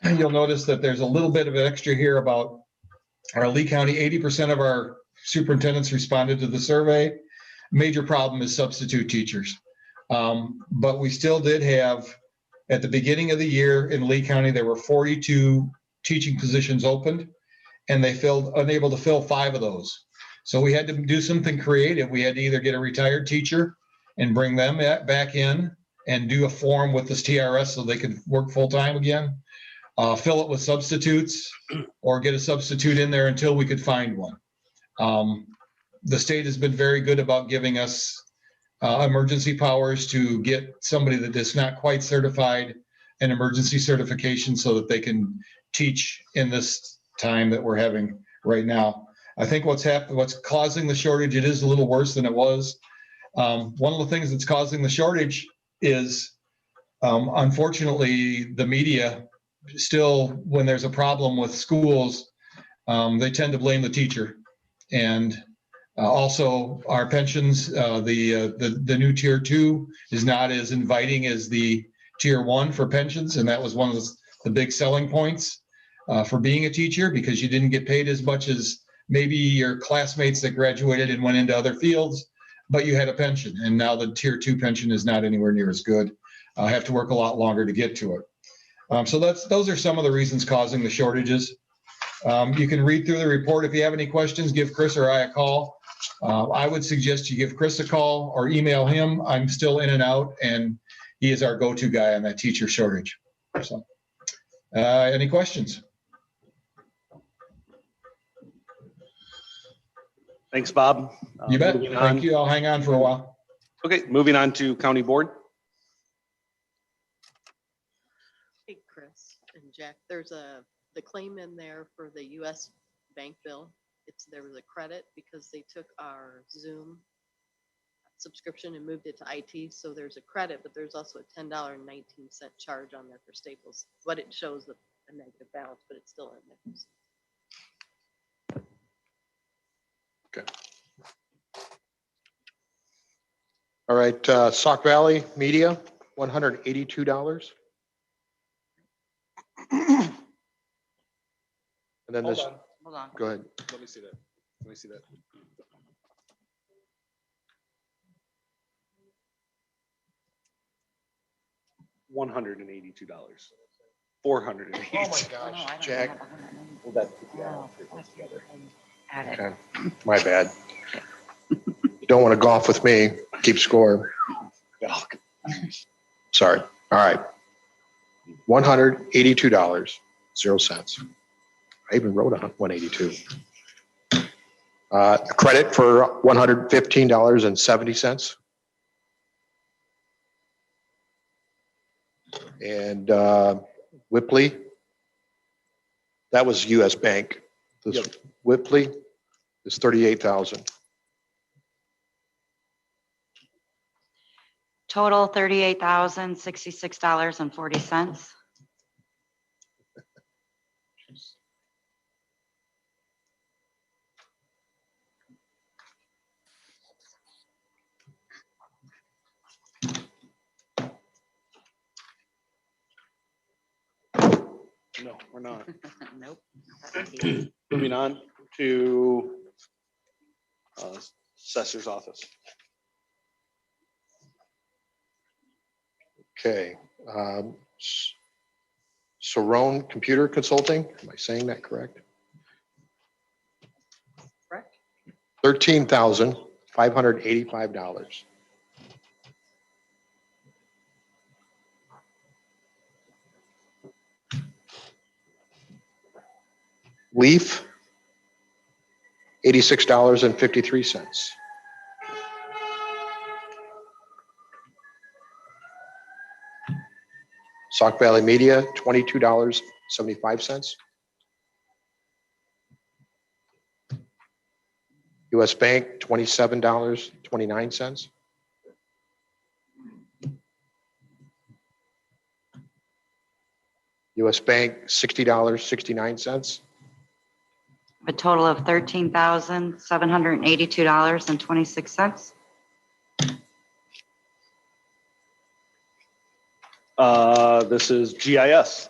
You'll notice that there's a little bit of an extra here about our Lee County. 80% of our superintendents responded to the survey. Major problem is substitute teachers. But we still did have, at the beginning of the year in Lee County, there were 42 teaching positions opened, and they unable to fill 5 of those. So we had to do something creative. We had to either get a retired teacher and bring them back in and do a form with this TRS so they could work full-time again, fill it with substitutes, or get a substitute in there until we could find one. The state has been very good about giving us emergency powers to get somebody that is not quite certified an emergency certification so that they can teach in this time that we're having right now. I think what's causing the shortage, it is a little worse than it was. One of the things that's causing the shortage is, unfortunately, the media still, when there's a problem with schools, they tend to blame the teacher. And also our pensions, the new tier 2 is not as inviting as the tier 1 for pensions. And that was one of the big selling points for being a teacher, because you didn't get paid as much as maybe your classmates that graduated and went into other fields, but you had a pension. And now the tier 2 pension is not anywhere near as good. I have to work a lot longer to get to it. So those are some of the reasons causing the shortages. You can read through the report. If you have any questions, give Chris or I a call. I would suggest you give Chris a call or email him. I'm still in and out, and he is our go-to guy on that teacher shortage. So, any questions? Thanks, Bob. You bet. Moving on. Thank you. I'll hang on for a while. Okay, moving on to county board. Hey, Chris and Jack, there's the claim in there for the US bank bill. There was a credit because they took our Zoom subscription and moved it to IT. So there's a credit, but there's also a $10.19 charge on there for Staples. But it shows a negative balance, but it's still in there. Okay. All right, Sauk Valley Media, $182. And then this, Hold on. go ahead. Let me see that. Let me see that. $182. $482. Oh my Oh, no, gosh, I don't Jack. have 190. Well, that's, Oh, yeah, together. Add it. Okay, my bad. You don't want to golf with me. Keep score. Sorry. All right. $182.00. I even wrote 182. Credit for $115.70. And Whipley, that was US Bank. This Yep. Whipley is 38,000. Total $38,066.40. No, we're not. Nope. Moving on to Assessor's Office. Okay. Saron Computer Consulting, am I saying that correct? Correct. $13,585. Leaf, $86.53. Sauk Valley Media, $22.75. US Bank, $27.29. US Bank, $60.69. A total of $13,782.26. This is GIS.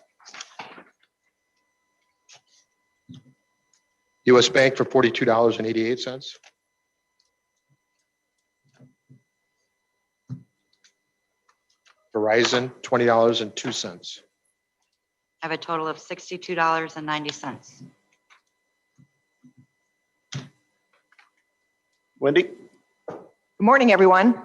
US Bank for $42.88. Verizon, $20.02. I have a total of $62.90. Wendy? Good morning, everyone.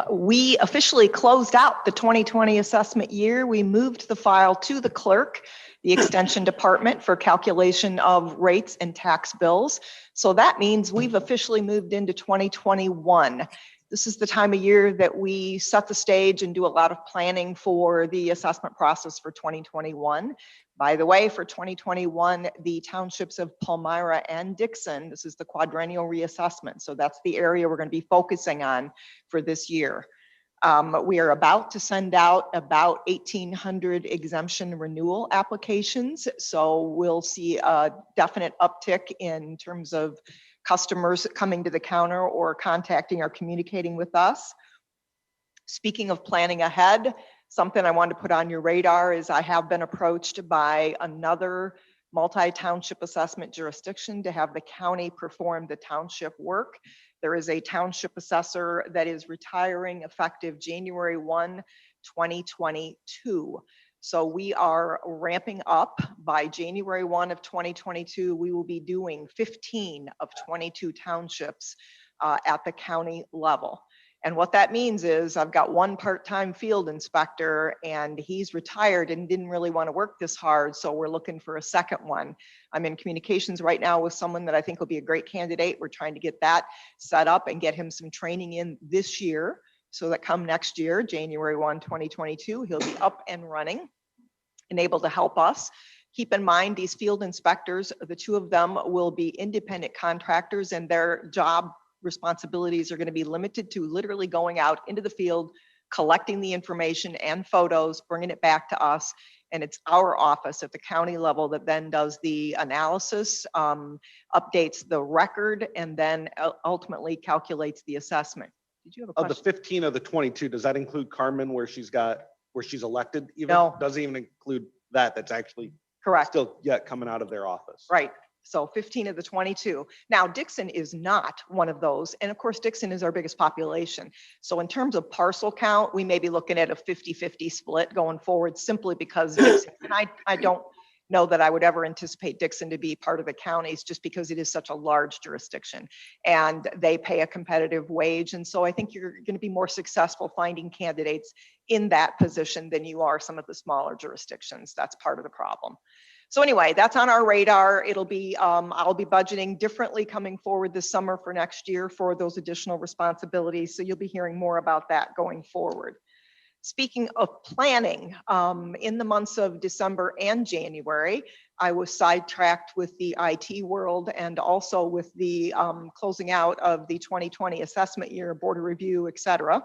We officially closed out the 2020 assessment year. We moved the file to the clerk, the extension department, for calculation of rates and tax bills. So that means we've officially moved into 2021. This is the time of year that we set the stage and do a lot of planning for the assessment process for 2021. By the way, for 2021, the townships of Palmyra and Dixon, this is the quadrennial reassessment. So that's the area we're going to be focusing on for this year. We are about to send out about 1,800 exemption renewal applications. So we'll see a definite uptick in terms of customers coming to the counter or contacting or communicating with us. Speaking of planning ahead, something I want to put on your radar is I have been approached by another multi-township assessment jurisdiction to have the county perform the township work. There is a township assessor that is retiring effective January 1, 2022. So we are ramping up. By January 1 of 2022, we will be doing 15 of 22 townships at the county level. And what that means is I've got one part-time field inspector and he's retired and didn't really want to work this hard. So we're looking for a second one. I'm in communications right now with someone that I think will be a great candidate. We're trying to get that set up and get him some training in this year, so that come next year, January 1, 2022, he'll be up and running and able to help us. Keep in mind, these field inspectors, the two of them will be independent contractors, and their job responsibilities are going to be limited to literally going out into the field, collecting the information and photos, bringing it back to us. And it's our office at the county level that then does the analysis, updates the record, and then ultimately calculates the assessment. Did you have a Of the question? 15 of the 22, does that include Carmen where she's elected even? No. Doesn't even include that. That's actually Correct. still yet coming out of their office. Right. So 15 of the 22. Now, Dixon is not one of those. And of course, Dixon is our biggest population. So in terms of parcel count, we may be looking at a 50-50 split going forward, simply because Dixon, and I don't know that I would ever anticipate Dixon to be part of the counties, just because it is such a large jurisdiction and they pay a competitive wage. And so I think you're going to be more successful finding candidates in that position than you are some of the smaller jurisdictions. That's part of the problem. So anyway, that's on our radar. It'll be, I'll be budgeting differently coming forward this summer for next year for those additional responsibilities. So you'll be hearing more about that going forward. Speaking of planning, in the months of December and January, I was sidetracked with the IT world and also with the closing out of the 2020 assessment year, board of review, et cetera.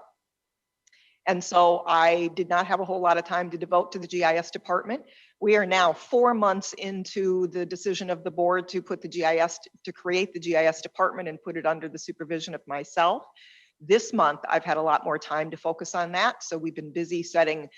And so I did not have a whole lot of time to devote to the GIS department. We are now 4 months into the decision of the board to put the GIS, to create the GIS department and put it under the supervision of myself. This month, I've had a lot more time to focus on that. So we've been busy setting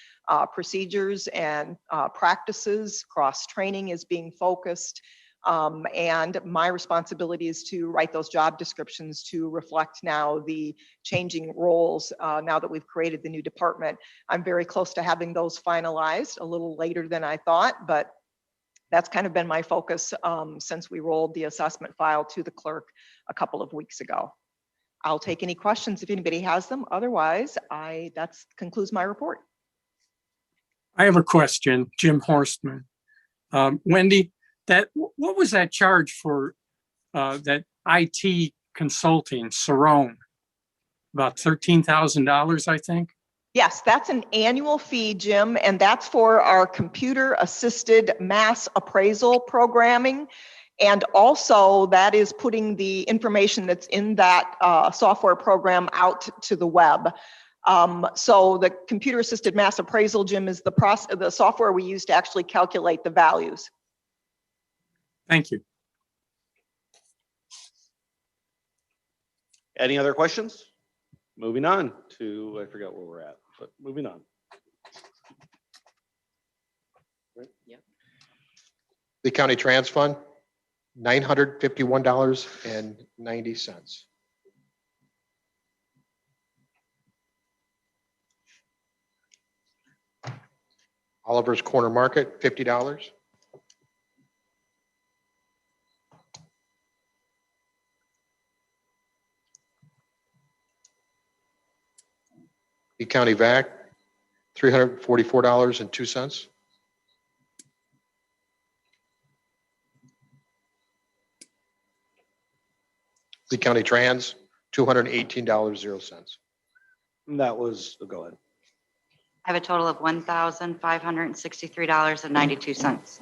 procedures and practices. Cross-training is being focused. And my responsibility is to write those job descriptions to reflect now the changing roles now that we've created the new department. I'm very close to having those finalized, a little later than I thought, but that's kind of been my focus since we rolled the assessment file to the clerk a couple of weeks ago. I'll take any questions if anybody has them. Otherwise, that concludes my report. I have a question, Jim Horstman. Wendy, what was that charge for that IT consulting, Cerrone? About $13,000, I think? Yes, that's an annual fee, Jim, and that's for our computer-assisted mass appraisal programming. And also that is putting the information that's in that software program out to the web. So the computer-assisted mass appraisal, Jim, is the software we use to actually calculate the values. Thank you. Any other questions? Moving on to, I forgot where we're at, but moving on. The county trans fund, $951.90. Oliver's Corner Market, $50. The county VAC, $344.02. The county trans, $218.00. And that was, go ahead. I have a total of $1,563.92.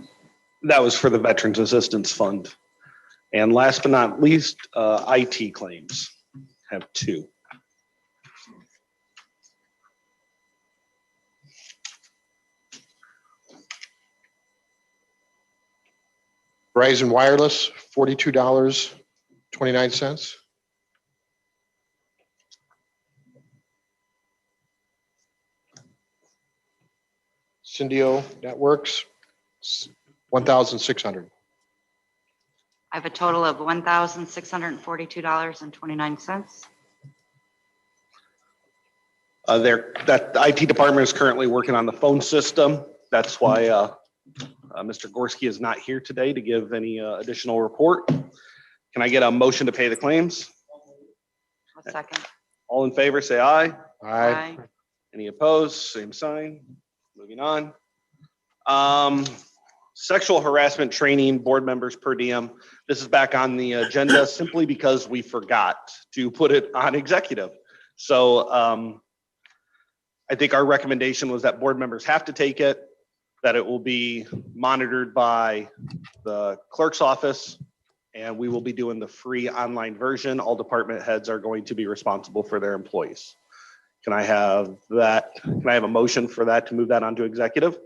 That was for the Veterans Assistance Fund. And last but not least, IT claims have 2. Verizon Wireless, $42.29. Syndio Networks, $1,600. I have a total of $1,642.29. That IT department is currently working on the phone system. That's why Mr. Gorski is not here today to give any additional report. Can I get a motion to pay the claims? A second. All in favor, say aye. Aye. Any opposed? Same sign. Moving on. Sexual harassment training, board members per diem. This is back on the agenda simply because we forgot to put it on executive. So I think our recommendation was that board members have to take it, that it will be monitored by the clerk's office, and we will be doing the free online version. All department heads are going to be responsible for their employees. Can I have that? Can I have a motion for that to move that onto executive?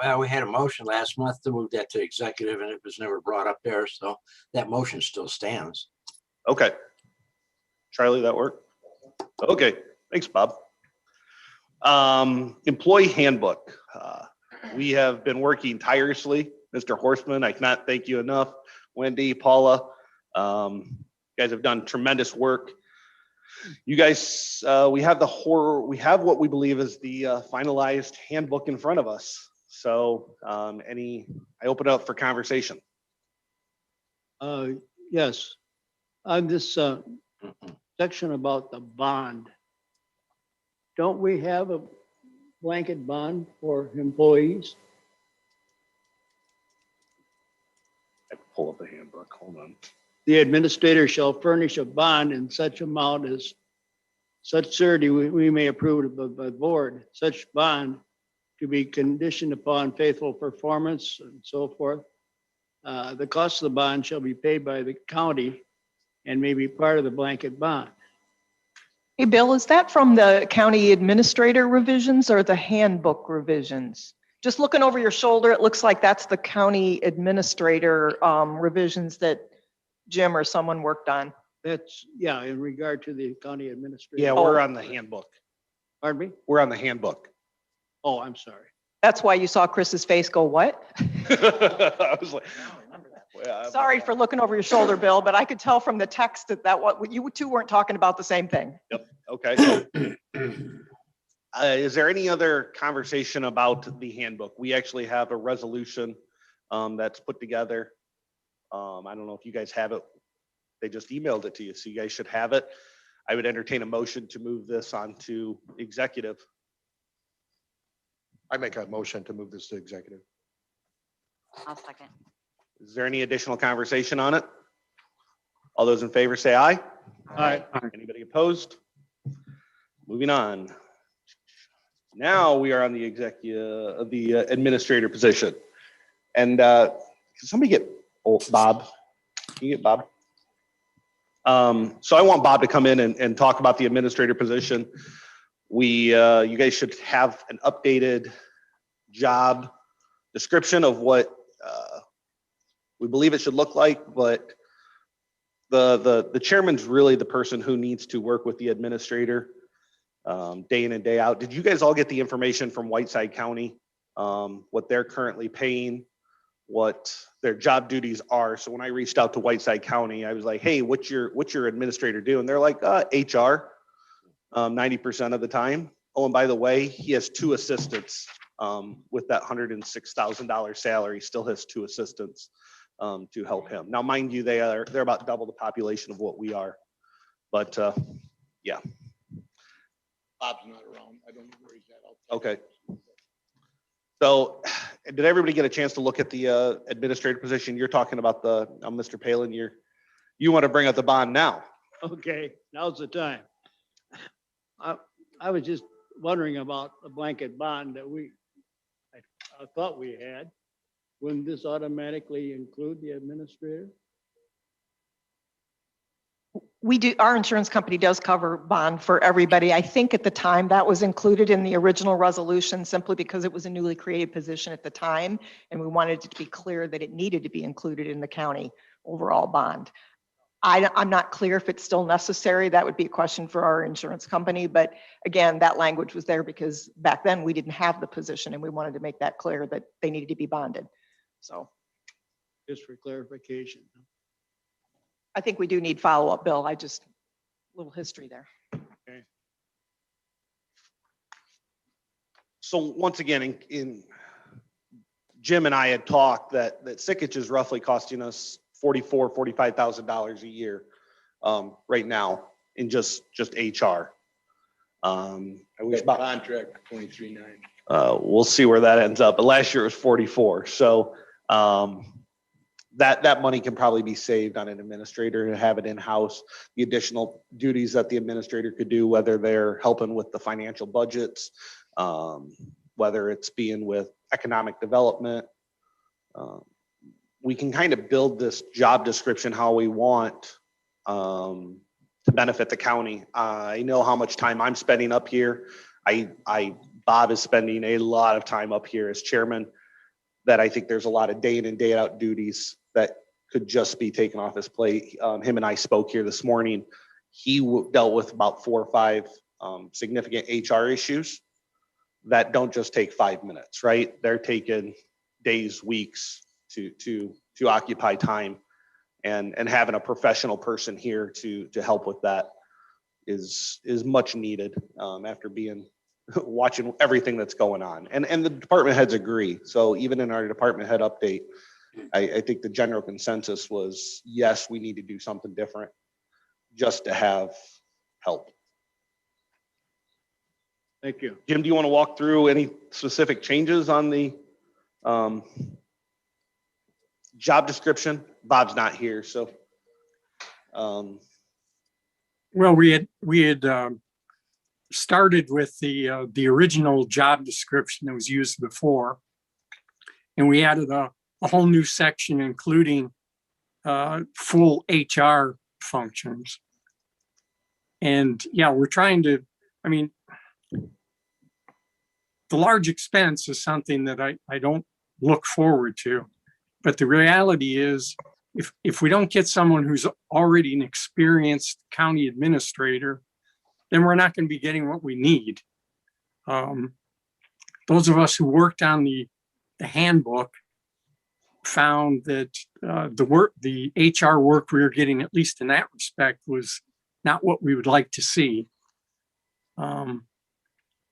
Well, we had a motion last month to move that to executive and it was never brought up there. So that motion still stands. Okay. Charlie, that work? Okay, thanks, Bob. Employee handbook. We have been working tirelessly. Mr. Horstman, I cannot thank you enough. Wendy, Paula, you guys have done tremendous work. You guys, we have what we believe is the finalized handbook in front of us. So I open up for conversation. Yes, on this section about the bond, don't we have a blanket bond for employees? I pull up the handbook, hold on. The administrator shall furnish a bond in such amount as such surety we may approve it by the board, such bond to be conditioned upon faithful performance and so forth. The cost of the bond shall be paid by the county and may be part of the blanket bond. Hey, Bill, is that from the county administrator revisions or the handbook revisions? Just looking over your shoulder, it looks like that's the county administrator revisions that Jim or someone worked on. That's, yeah, in regard to the county administrator. Yeah, we're on the handbook. Pardon me? We're on the handbook. Oh, I'm sorry. That's why you saw Chris's face go, what? I was like, yeah, Sorry for looking over your shoulder, Bill, but I could tell from the text that what you two weren't talking about the same thing. Yep. Okay. Is there any other conversation about the handbook? We actually have a resolution that's put together. I don't know if you guys have it. They just emailed it to you, so you guys should have it. I would entertain a motion to move this on to executive. I make a motion to move this to executive. I'll second. Is there any additional conversation on it? All those in favor say aye. Aye. Anybody opposed? Moving on. Now we are on the administrator position. And can somebody get Bob? Can you get Bob? So I want Bob to come in and talk about the administrator position. You guys should have an updated job description of what we believe it should look like, but the chairman's really the person who needs to work with the administrator day in and day out. Did you guys all get the information from Whiteside County? What they're currently paying, what their job duties are. So when I reached out to Whiteside County, I was like, hey, what's your administrator doing? They're like, HR, 90% of the time. Oh, and by the way, he has 2 assistants with that $106,000 salary, still has 2 assistants to help him. Now, mind you, they're about double the population of what we are. But yeah. Bob's not around. I don't know where he's at. Okay. So did everybody get a chance to look at the administrative position? You're talking about Mr. Palin, you want to bring up the bond now. Okay, now's the time. I was just wondering about the blanket bond that I thought we had. Wouldn't this automatically include the administrator? We do, our insurance company does cover bond for everybody. I think at the time that was included in the original resolution simply because it was a newly created position at the time. And we wanted it to be clear that it needed to be included in the county overall bond. I'm not clear if it's still necessary. That would be a question for our insurance company. But again, that language was there because back then we didn't have the position and we wanted to make that clear that they needed to be bonded. So Just for clarification. I think we do need follow-up, Bill. A little history there. Okay. So once again, in Jim and I had talked that Sickich is roughly costing us $45,000 a year right now in just HR. I wish That contract 23.9. we'll see where that ends up. But last year it was 44. So that money can probably be saved on an administrator and have it in-house. The additional duties that the administrator could do, whether they're helping with the financial budgets, whether it's being with economic development. We can kind of build this job description how we want to benefit the county. I know how much time I'm spending up here. Bob is spending a lot of time up here as chairman, that I think there's a lot of day in and day out duties that could just be taken off his plate. Him and I spoke here this morning. He dealt with about 4 or 5 significant HR issues that don't just take 5 minutes, right? They're taking days, weeks to occupy time, and having a professional person here to help with that is much needed after being watching everything that's going on. And the department heads agree. So even in our department head update, I think the general consensus was, yes, we need to do something different just to have help. Thank you. Jim, do you want to walk through any specific changes on the job description? Bob's not here, so. Well, we had started with the original job description that was used before, and we added a whole new section including full HR functions. And yeah, we're trying to, I mean, the large expense is something that I don't look forward to. But the reality is, if we don't get someone who's already an experienced county administrator, then we're not going to be getting what we need. Those of us who worked on the handbook found that the HR work we were getting, at least in that respect, was not what we would like to see.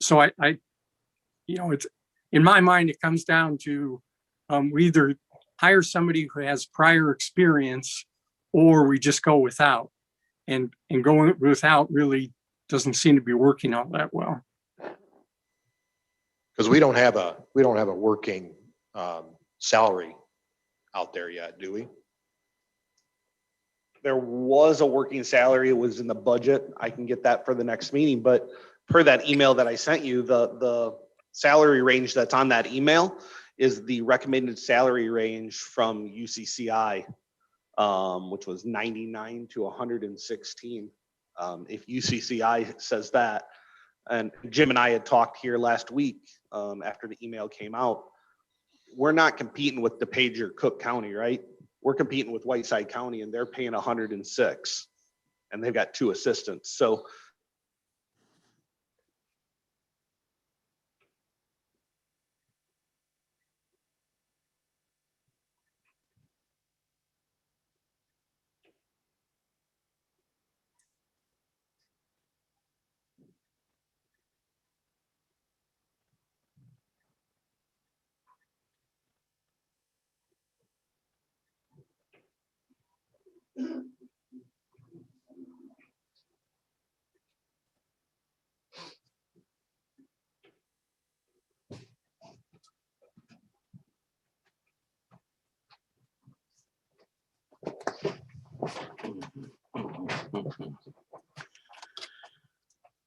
So I it's, in my mind, it comes down to we either hire somebody who has prior experience, or we just go without. And going without really doesn't seem to be working all that well. Because we don't have a working salary out there yet, do we? There was a working salary. It was in the budget. I can get that for the next meeting, but per that email that I sent you, the salary range that's on that email is the recommended salary range from UCCI, which was 99 to 116. If UCCI says that, and Jim and I had talked here last week after the email came out, we're not competing with DePage or Cook County, right? We're competing with Whiteside County, and they're paying 106, and they've got 2 assistants. So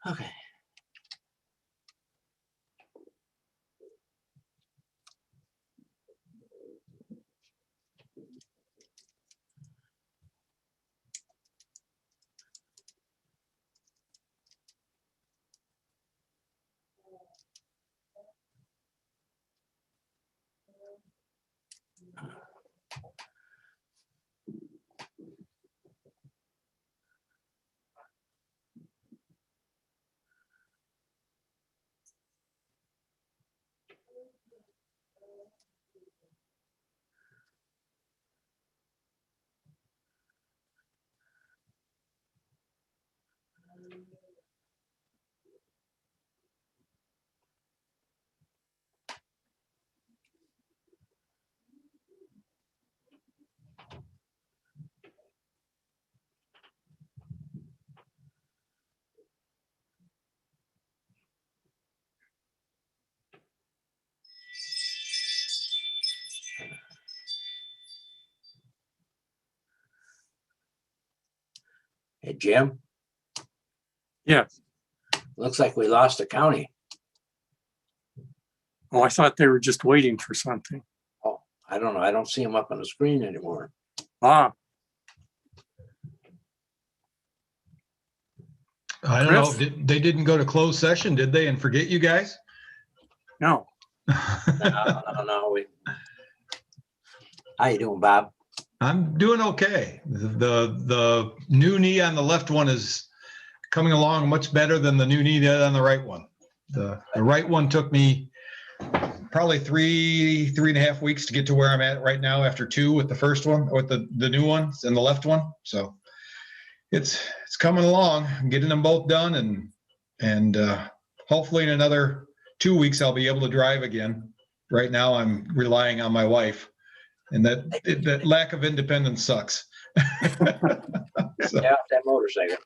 Okay. Hey, Jim, Yeah. looks like we lost a county. Oh, I thought they were just waiting for something. Oh, I don't know. I don't see them up on the screen anymore. Ah, I don't know. Chris? They didn't go to closed session, did they, and forget you guys? no. No. How you doing, Bob? I'm doing okay. The new knee on the left one is coming along much better than the new knee on the right one. The right one took me probably three and a half weeks to get to where I'm at right now after 2 with the first one, with the new ones and the left one. So it's coming along. I'm getting them both done and hopefully in another 2 weeks, I'll be able to drive again. Right now, I'm relying on my wife, and that lack of independence sucks. So, Yeah, that motorcycle.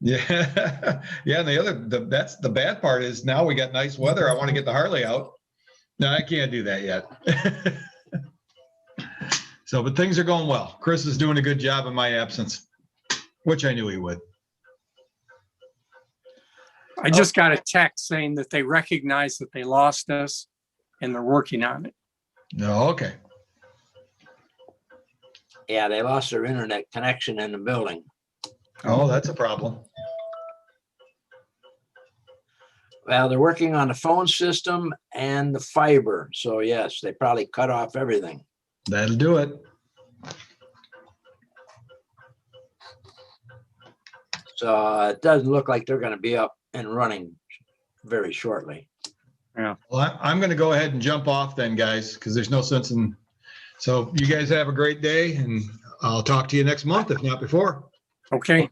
yeah, yeah. And that's the bad part is now we got nice weather. I want to get the Harley out. No, I can't do that yet. So, but things are going well. Chris is doing a good job in my absence, which I knew he would. I just got a text saying that they recognize that they lost us and they're working on it. No, okay. Yeah, they lost their internet connection in the building. Oh, that's a problem. Well, they're working on the phone system and the fiber. So yes, they probably cut off everything. That'll do it. So it doesn't look like they're going to be up and running very shortly. Well, I'm going to go ahead and jump off then, guys, because there's no sense in. So you guys have a great day, and I'll talk to you next month, if not before. Okay.